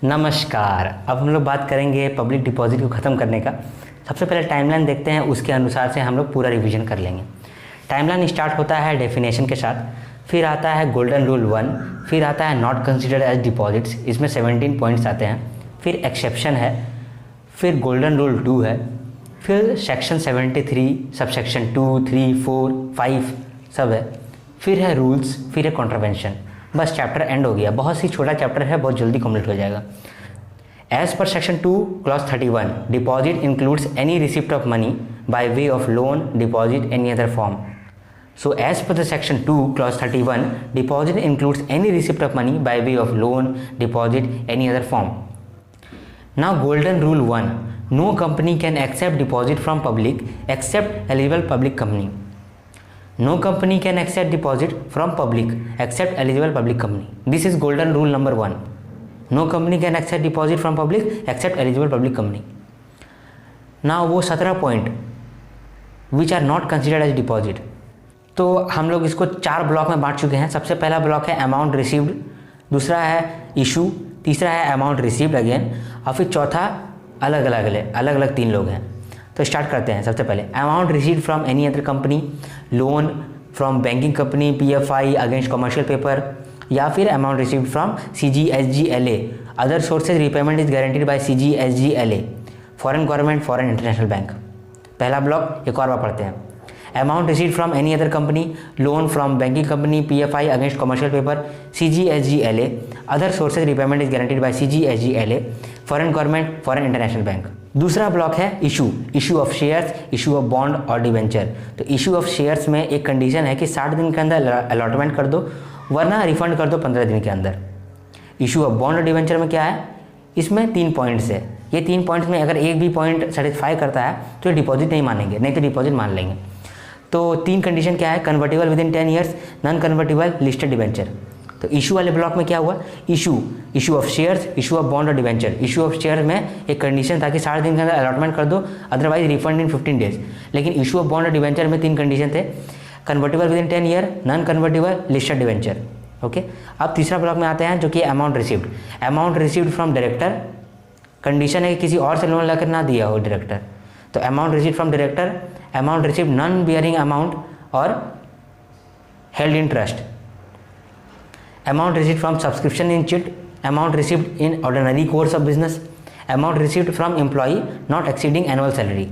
नमस्कार। अब हम लोग बात करेंगे पब्लिक डिपॉजिट को ख़त्म करने का। सबसे पहले टाइमलाइन देखते हैं, उसके अनुसार से हम लोग पूरा रिवीजन कर लेंगे। टाइमलाइन स्टार्ट होता है डेफिनेशन के साथ, फिर आता है गोल्डन रूल 1, फिर आता है नॉट कंसिडर्ड एज डिपॉजिट्स, इसमें 17 पॉइंट्स आते हैं, फिर एक्सेप्शन है, फिर गोल्डन रूल 2 है, फिर सेक्शन 73 सबसेक्शन 2, 3, 4, 5 सब है, फिर है रूल्स, फिर है कॉन्ट्रावेंशन। बस चैप्टर एंड हो गया। बहुत ही छोटा चैप्टर है, बहुत जल्दी कंप्लीट हो जाएगा। As per section 2 clause 31 deposit includes any receipt of money by way of loan, deposit, any other form. So as per the section 2 clause 31 deposit includes any receipt of money by way of loan, deposit, any other form. Now golden rule 1, no company can accept deposit from public except eligible public company. No company can accept deposit from public except eligible public company. This is golden rule number 1. No company can accept deposit from public except eligible public company. Now वो 17 point which are not considered as deposit, तो हम लोग इसको 4 block में बांट चुके हैं। सबसे पहला ब्लॉक है अमाउंट रिसीव्ड, दूसरा है इशू, तीसरा है अमाउंट रिसीव्ड अगेन, और फिर चौथा अलग अलग 3 लोग हैं। तो स्टार्ट करते हैं। सबसे पहले amount received from any other company, loan from banking company, PFI against commercial paper, या फिर amount received from CGSGLA, other sources repayment is guaranteed bye CGSGLA, foreign government, foreign international bank. पहला block एक और बार पढ़ते हैं। Amount received from any other company, loan from banking company, PFI against commercial paper, CGSGLA, other sources repayment is guaranteed bye CGSGLA, foreign government, foreign international bank. दूसरा block है issue of shares, issue of bond और debenture. तो issue of shares में एक condition है कि 60 दिन के अंदर अलॉटमेंट कर दो, वरना रिफंड कर दो 15 दिन के अंदर। इशू ऑफ बॉन्ड और डिवेंचर में क्या है, इसमें 3 पॉइंट्स है। ये 3 पॉइंट्स में अगर एक भी पॉइंट सेटिस्फाई करता है तो डिपॉजिट नहीं मानेंगे, नहीं तो डिपॉजिट मान लेंगे। तो 3 कंडीशन क्या है, convertible within 10 years, non convertible, listed debenture. तो इशू वाले ब्लॉक में क्या हुआ, issue of shares, issue of bond और डिवेंचर। इशू ऑफ शेयर में एक कंडीशन था कि 60 दिन के अंदर अलॉटमेंट कर दो, अदरवाइज रिफंड इन 15 डेज। लेकिन इशू ऑफ बॉन्ड और डिवेंचर में 3 कंडीशन थे, convertible within 10 year, non convertible, listed debenture. Okay, अब तीसरा ब्लॉक में आते हैं जो कि amount received from director. Condition है कि किसी और से लोन लेकर ना दिया हो डायरेक्टर। तो amount received from director, amount received non bearing amount और held in trust, amount received from subscription in chit, amount received in ordinary course of business, amount received from employee not exceeding annual salary।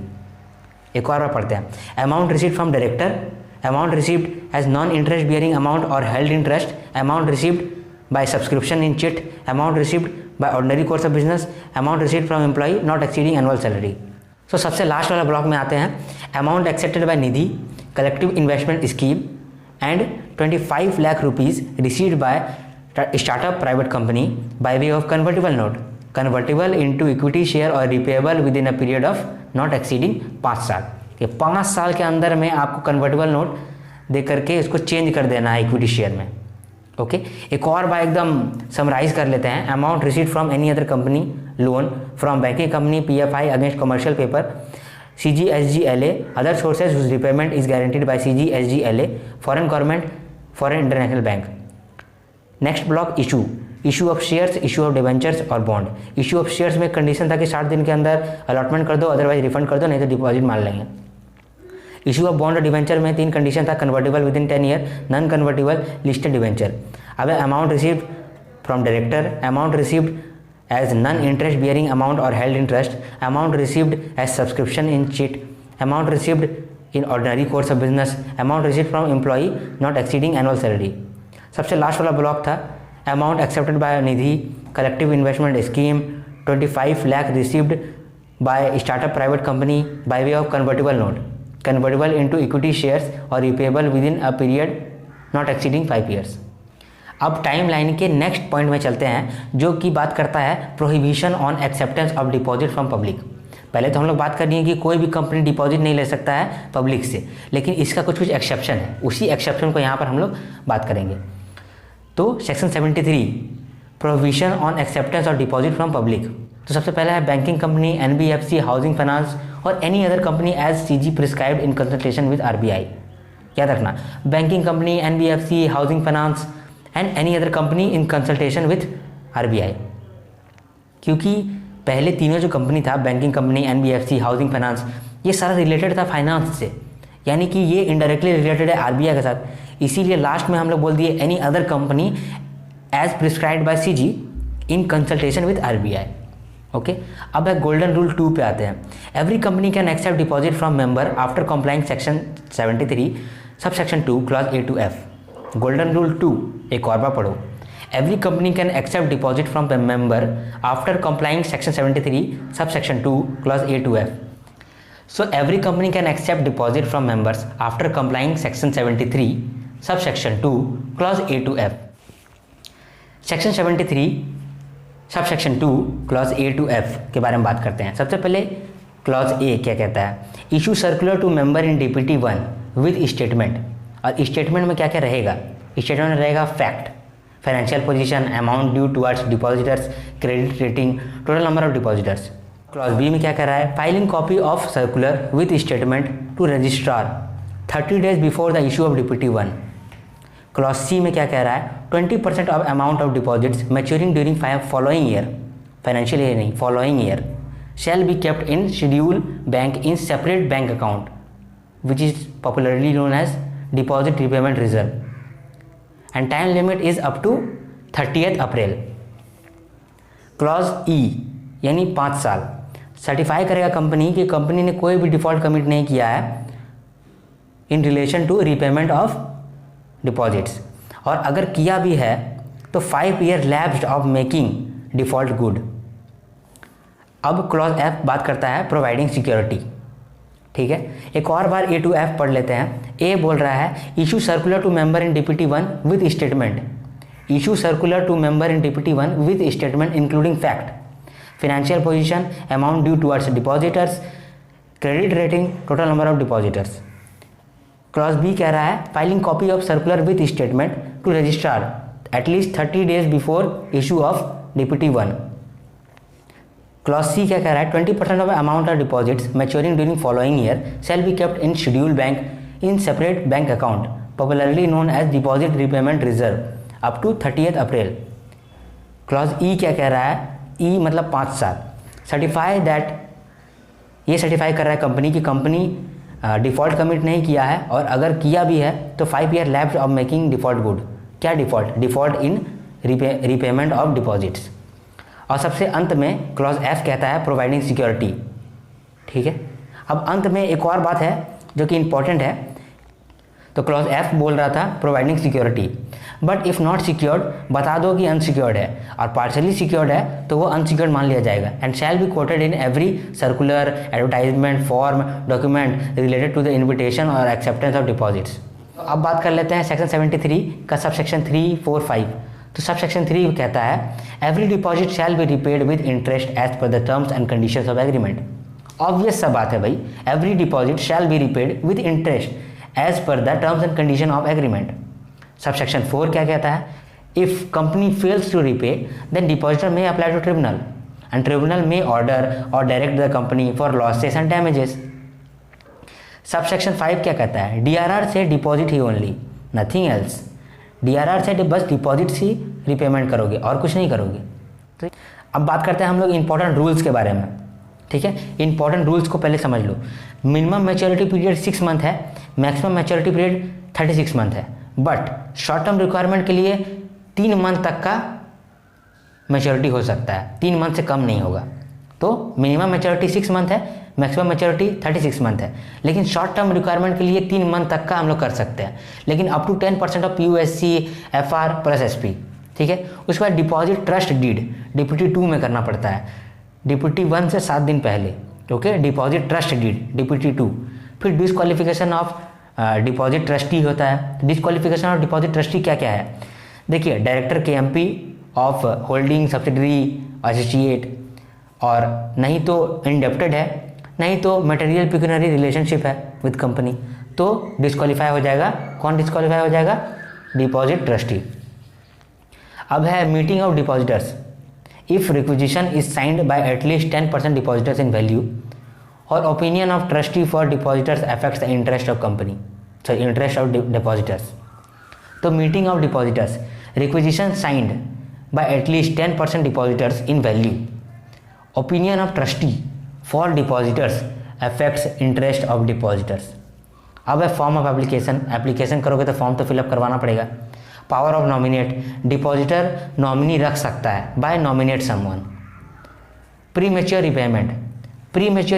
एक और बार पढ़ते हैं। amount received from director, amount received as non interest bearing amount or held in trust, amount received by subscription in chit, amount received by ordinary course of business, amount received from employee not exceeding annual salary। तो सबसे last वाला block में आते हैं, amount accepted by Nidhi, collective investment scheme and 25 lakh rupees received by startup private company by way of convertible note, convertible into equity share और repayable within a period of not exceeding 5 साल। कि 5 साल के अंदर में आपको convertible note दे करके इसको चेंज कर देना है इक्विटी शेयर में। ओके, एक और बार एकदम समराइज कर लेते हैं। Amount received from any other company, loan from banking company, PFI against commercial paper, CGSGLA, other sources whose repayment is guaranteed by CGSGLA, foreign government, foreign international bank। Next block issue of shares, issue of debentures और bond. Issue of shares में condition था कि 60 दिन के अंदर allotment कर दो, otherwise refund कर दो, नहीं तो डिपॉजिट मान लेंगे। इशू ऑफ बॉन्ड और डिवेंचर में 3 कंडीशन था, convertible within 10 year, non convertible, listed debenture. अब amount received from director, amount received as non-interest bearing amount or held in trust, amount received as subscription in chit, amount received in ordinary course of business, amount received from employee not exceeding annual salary। सबसे last वाला block था amount accepted by Nidhi, collective investment scheme, 25 lakh received by startup private company by way of convertible note, convertible into equity shares और repayable within a period not exceeding 5 years। अब time line के next point में चलते हैं, जो कि बात करता है prohibition on acceptance of deposit from public. पहले तो हम लोग बात करनी है कि कोई भी कंपनी डिपॉजिट नहीं ले सकता है पब्लिक से, लेकिन इसका कुछ एक्सेप्शन है। उसी एक्सेप्शन को यहाँ पर हम लोग बात करेंगे। तो section 73 prohibition on acceptance of deposit from public. तो सबसे पहला है banking company, NBFC, housing finance और any other company as CG prescribed in consultation with RBI। याद रखना, banking company, NBFC, housing finance and any other company in consultation with RBI। क्योंकि पहले तीनों जो कंपनी था, banking company, NBFC, housing finance, ये सारा रिलेटेड था फाइनेंस से, यानी कि ये इनडायरेक्टली रिलेटेड है आरबीआई के साथ। इसीलिए लास्ट में हम लोग बोल दिए any other company as prescribed by CG in consultation with RBI. Okay, अब है गोल्डन रूल 2 पे आते हैं। Every company can accept deposit from member after complying section 73 sub section 2 clause A to F. Golden rule 2 एक और बार पढ़ो। Every company can accept deposit from member after complying section 73 sub section 2 clause A to F. So every company can accept deposit from members after complying section 73 subsection 2 clause A to F. Section 73 subsection 2 clause A to F के बारे में बात करते हैं। सबसे पहले clause A क्या कहता है? Issue circular to member in DPT 1 with statement। और statement में क्या क्या रहेगा? statement में रहेगा fact, financial position, amount due towards depositors, credit rating, total number of depositors। Clause B में क्या कह रहा है? Filing copy of circular with statement to registrar 30 days before the issue of DPT 1। Clause C में क्या कह रहा है? 20% of amount of deposits maturing during following year, financial year नहीं, following year, shall be kept in schedule bank in separate bank account which is popularly known as deposit repayment reserve and time limit is up to 30 April. Clause E यानी 5 साल certify करेगा company कि company ने कोई भी default commit नहीं किया है in relation to repayment of deposits, और अगर किया भी है तो 5 year lapsed of making default good. अब क्लॉज एफ बात करता है प्रोवाइडिंग सिक्योरिटी। ठीक है, एक और बार ए टू एफ पढ़ लेते हैं। ए बोल रहा है issue circular to member in DPT 1 with statement, issue circular to member in DPT 1 with statement including fact, financial position, amount due towards depositors, credit rating, total number of depositors। Clause B कह रहा है filing copy of circular with statement to registrar at least 30 days before issue of DPT 1। Clause C क्या कह रहा है? 20% of amount of deposits maturing during following year shall be kept in schedule bank in separate bank account popularly known as deposit repayment reserve up to 30 April. Clause E क्या कह रहा है? ई मतलब 5 साल सर्टिफाई दैट, ये certify कर रहा है कंपनी की कंपनी डिफ़ॉल्ट कमिट नहीं किया है, और अगर किया भी है तो 5 year lapse of making default good. क्या default? Default in repayment of deposits. और सबसे अंत में क्लॉज एफ कहता है प्रोवाइडिंग सिक्योरिटी। ठीक है, अब अंत में एक और बात है जो कि इंपॉर्टेंट है। तो क्लॉज एफ बोल रहा था providing security, but if not secured बता दो कि अनसिक्योर्ड है, और पार्शली सिक्योर्ड है तो वो अनसिक्योर्ड मान लिया जाएगा। And shall be quoted in every circular, advertisement, form, document related to the invitation और एक्सेप्टेंस ऑफ डिपॉजिट्स। अब बात कर लेते हैं सेक्शन 73 का सब सेक्शन 3, 4, 5। तो सब सेक्शन 3 कहता है every deposit shall be repaid with interest as per the terms and conditions of agreement. Obvious सा बात है भाई, every deposit shall be repaid with interest as per the terms and condition of agreement. Subsection 4 क्या कहता है? If company fails to repay then depositor may apply to tribunal and tribunal may order और direct the company for losses and damages. Subsection 5 क्या कहता है? DRR से deposit ही only, nothing else. DRR से बस डिपॉजिट ही रिपेमेंट करोगे और कुछ नहीं करोगे। तो अब बात करते हैं हम लोग इंपॉर्टेंट रूल्स के बारे में। ठीक है, इंपॉर्टेंट रूल्स को पहले समझ लो। मिनिमम मैच्योरिटी पीरियड 6 मंथ है, मैक्सिमम मैच्योरिटी पीरियड 36 मंथ है, बट शॉर्ट टर्म रिक्वायरमेंट के लिए 3 मंथ तक का मैच्योरिटी हो सकता है, 3 मंथ से कम नहीं होगा। तो मिनिमम मैच्योरिटी 6 मंथ है, मैक्सिमम मैच्योरिटी 36 मंथ है, लेकिन शॉर्ट टर्म रिक्वायरमेंट के लिए 3 मंथ तक का हम लोग कर सकते हैं, लेकिन up to 10% of PUSC, FR plus SP। ठीक है, उसके बाद डिपॉजिट ट्रस्ट डीड डीपीटी 2 में करना पड़ता है, डीपीटी 1 से 7 दिन पहले। Okay, deposit trust deed DPT 2। फिर डिस्क्वालिफिकेशन ऑफ डिपॉजिट ट्रस्टी होता है। डिस्क्वालिफिकेशन ऑफ डिपॉजिट ट्रस्टी क्या क्या है? देखिए, director KMP of holding subsidiary associate, और नहीं तो इंडेप्टेड है, नहीं तो मटेरियल पिक्यूनरी रिलेशनशिप है विद कंपनी, तो डिस्क्वालीफाई हो जाएगा। कौन डिस्क्वालीफाई हो जाएगा? Deposit trustee. अब है meeting of depositors. If requisition is signed by at least 10% depositors in value और opinion of trustee for depositors affects the interest of company, sorry interest of depositors. तो meeting of depositors, requisition signed by at least 10% depositors in value opinion of trustee for depositors affects interest of depositors. अब है form of application करोगे तो form तो fill up करवाना पड़ेगा। Power of nominate, depositor nominee रख सकता है by nominate someone. Premature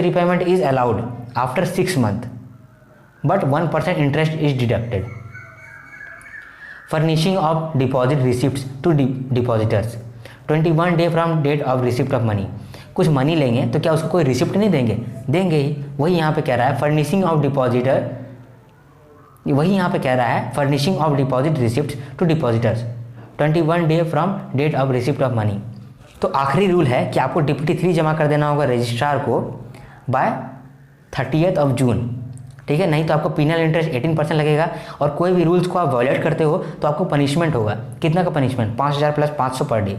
repayment is allowed after 6 months but 1% interest is deducted। furnishing of deposit receipts to depositors 21 day from date of receipt of money। कुछ money लेंगे तो क्या उसको कोई receipt नहीं देंगे? देंगे ही। वही यहाँ पे कह रहा है furnishing of deposit receipt to depositors 21 day from date of receipt of money. तो आखिरी रूल है कि आपको डिप्टी 3 जमा कर देना होगा रजिस्ट्रार को बाय 30th जून, ठीक है? नहीं तो आपको पिनल इंटरेस्ट 18% लगेगा और कोई भी रूल्स को आप वायलेट करते हो तो आपको पनिशमेंट होगा। कितना का पनिशमेंट? 5000 + 500 per day.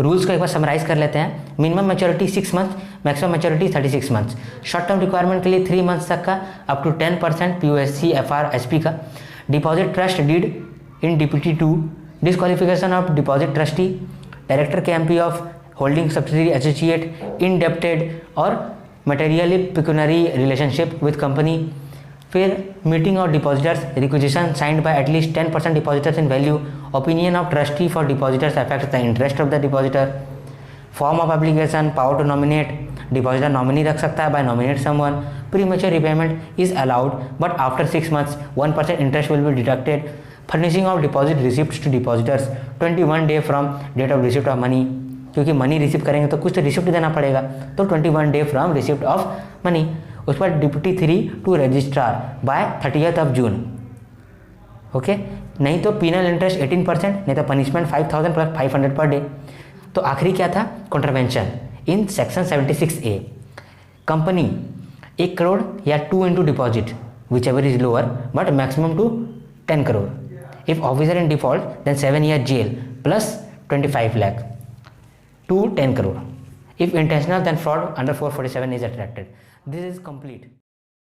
रूल्स को एक बार समराइज कर लेते हैं। Minimum maturity 6 months, maximum maturity 36 months। Short term requirement के लिए 3 months तक का up to 10% POSC FR SP का। Deposit trust deed in deputy 2, disqualification of deposit trustee, director K MP of holding subsidiary associate, indebted और materially pecuniary relationship with company. फिर meeting of depositors, requisition signed by at least 10% depositors in value, opinion of trustee for depositors affects the interest of the depositor. Form of application, power to nominate, depositor nominee रख सकता है by nominate someone. Premature repayment is allowed but after 6 months 1% interest will be deducted. Furnishing of deposit receipt to depositors 21 day from date of receipt of money, क्योंकि money receive करेंगे तो कुछ तो receipt देना पड़ेगा, तो 21 day from receipt of money. उस पर deputy 3 to registrar by 30th June, okay? नहीं तो पिनल इंटरेस्ट 18%, नहीं तो पनिशमेंट 5000 + 500 पर डे। तो आखिरी क्या था? Contravention in section 76A। Company 1 crore या 2 into deposit which ever is lower but maximum to 10 crore। If officer in default then 7 year jail plus 25 lakh to 10 crore। If intentional, then fraud under 447 is attracted. This is complete.